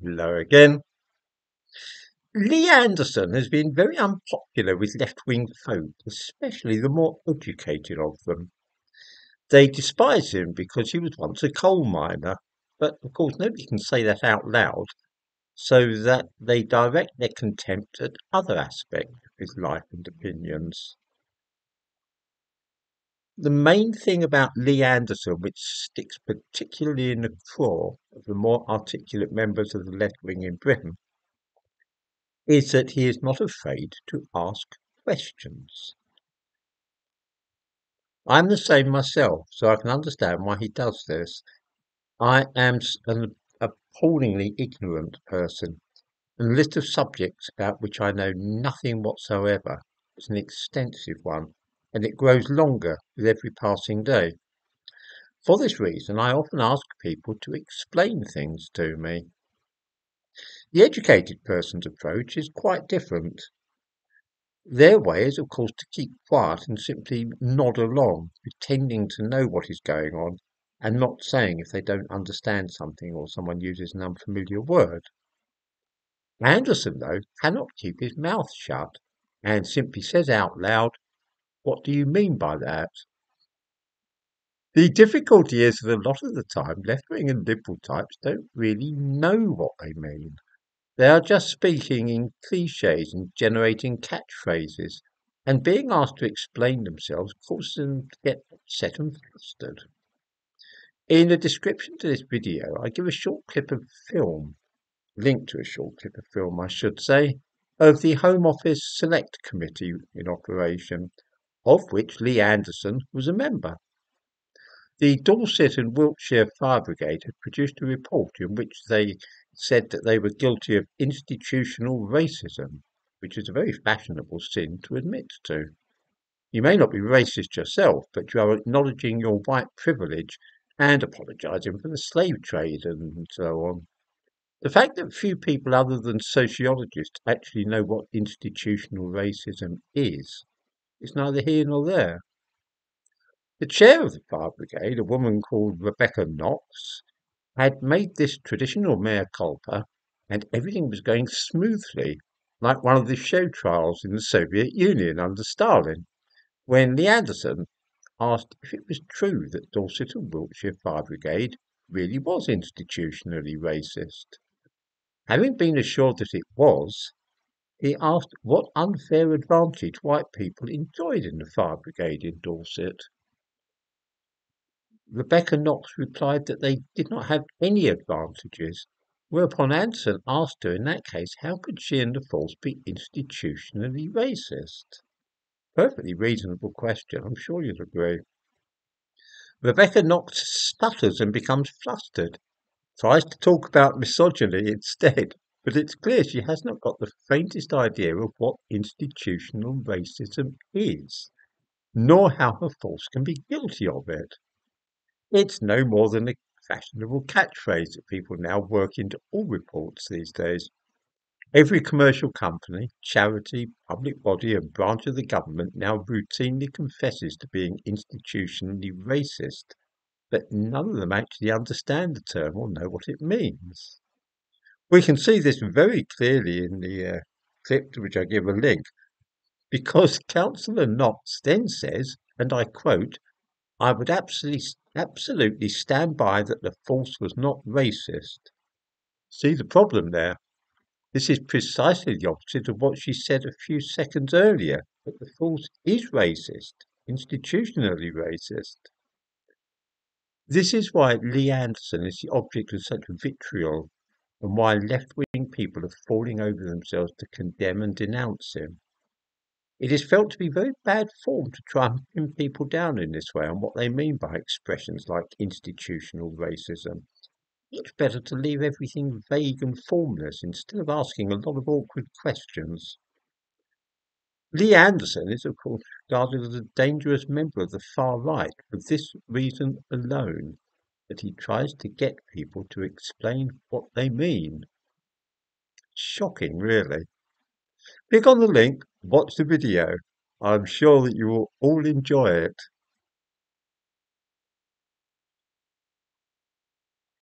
Hello again. Lee Anderson has been very unpopular with left-wing folk, especially the more educated of them. They despise him because he was once a coal miner, but of course nobody can say that out loud, so that they direct their contempt at other aspects of his life and opinions. The main thing about Lee Anderson, which sticks particularly in the craw of the more articulate members of the left wing in Britain, is that he is not afraid to ask questions. I'm the same myself, so I can understand why he does this. I am an appallingly ignorant person, and the list of subjects about which I know nothing whatsoever is an extensive one, and it grows longer with every passing day. For this reason, I often ask people to explain things to me. The educated person's approach is quite different. Their way is, of course, to keep quiet and simply nod along, pretending to know what is going on, and not saying if they don't understand something or someone uses an unfamiliar word. Anderson, though, cannot keep his mouth shut, and simply says out loud, "What do you mean by that?" The difficulty is that a lot of the time, left-wing and liberal types don't really know what they mean. They are just speaking in cliches and generating catchphrases, and being asked to explain themselves causes them to get upset and flustered. In the description to this video, I give a short clip of film, link to a short clip of film, I should say, of the Home Office Select Committee in operation, of which Lee Anderson was a member. The Dorset and Wiltshire Fire Brigade had produced a report in which they said that they were guilty of institutional racism, which is a very fashionable sin to admit to. You may not be racist yourself, but you are acknowledging your white privilege and apologising for the slave trade and so on. The fact that few people other than sociologists actually know what institutional racism is neither here nor there. The chair of the fire brigade, a woman called Rebecca Knox, had made this traditional mea culpa, and everything was going smoothly, like one of the show trials in the Soviet Union under Stalin, when Lee Anderson asked if it was true that Dorset and Wiltshire Fire Brigade really was institutionally racist. Having been assured that it was, he asked what unfair advantage white people enjoyed in the fire brigade in Dorset. Rebecca Knox replied that they did not have any advantages, whereupon Anderson asked her in that case how could she and the force be institutionally racist? Perfectly reasonable question, I'm sure you'd agree. Rebecca Knox stutters and becomes flustered, tries to talk about misogyny instead, but it's clear she has not got the faintest idea of what institutional racism is, nor how her force can be guilty of it. It's no more than a fashionable catchphrase that people now work into all reports these days. Every commercial company, charity, public body, and branch of the government now routinely confesses to being institutionally racist, but none of them actually understand the term or know what it means. We can see this very clearly in the clip to which I give a link, because Councillor Knox then says, and I quote, "I would absolutely stand by that the force was not racist." See the problem there? This is precisely the opposite of what she said a few seconds earlier, that the force is racist, institutionally racist. This is why Lee Anderson is the object of such vitriol, and why left-wing people are falling over themselves to condemn and denounce him. It is felt to be very bad form to try and pin people down in this way on what they mean by expressions like institutional racism. Much better to leave everything vague and formless instead of asking a lot of awkward questions. Lee Anderson is, of course, regarded as a dangerous member of the far right for this reason alone, that he tries to get people to explain what they mean. Shocking, really. Click on the link, watch the video. I'm sure that you will all enjoy it.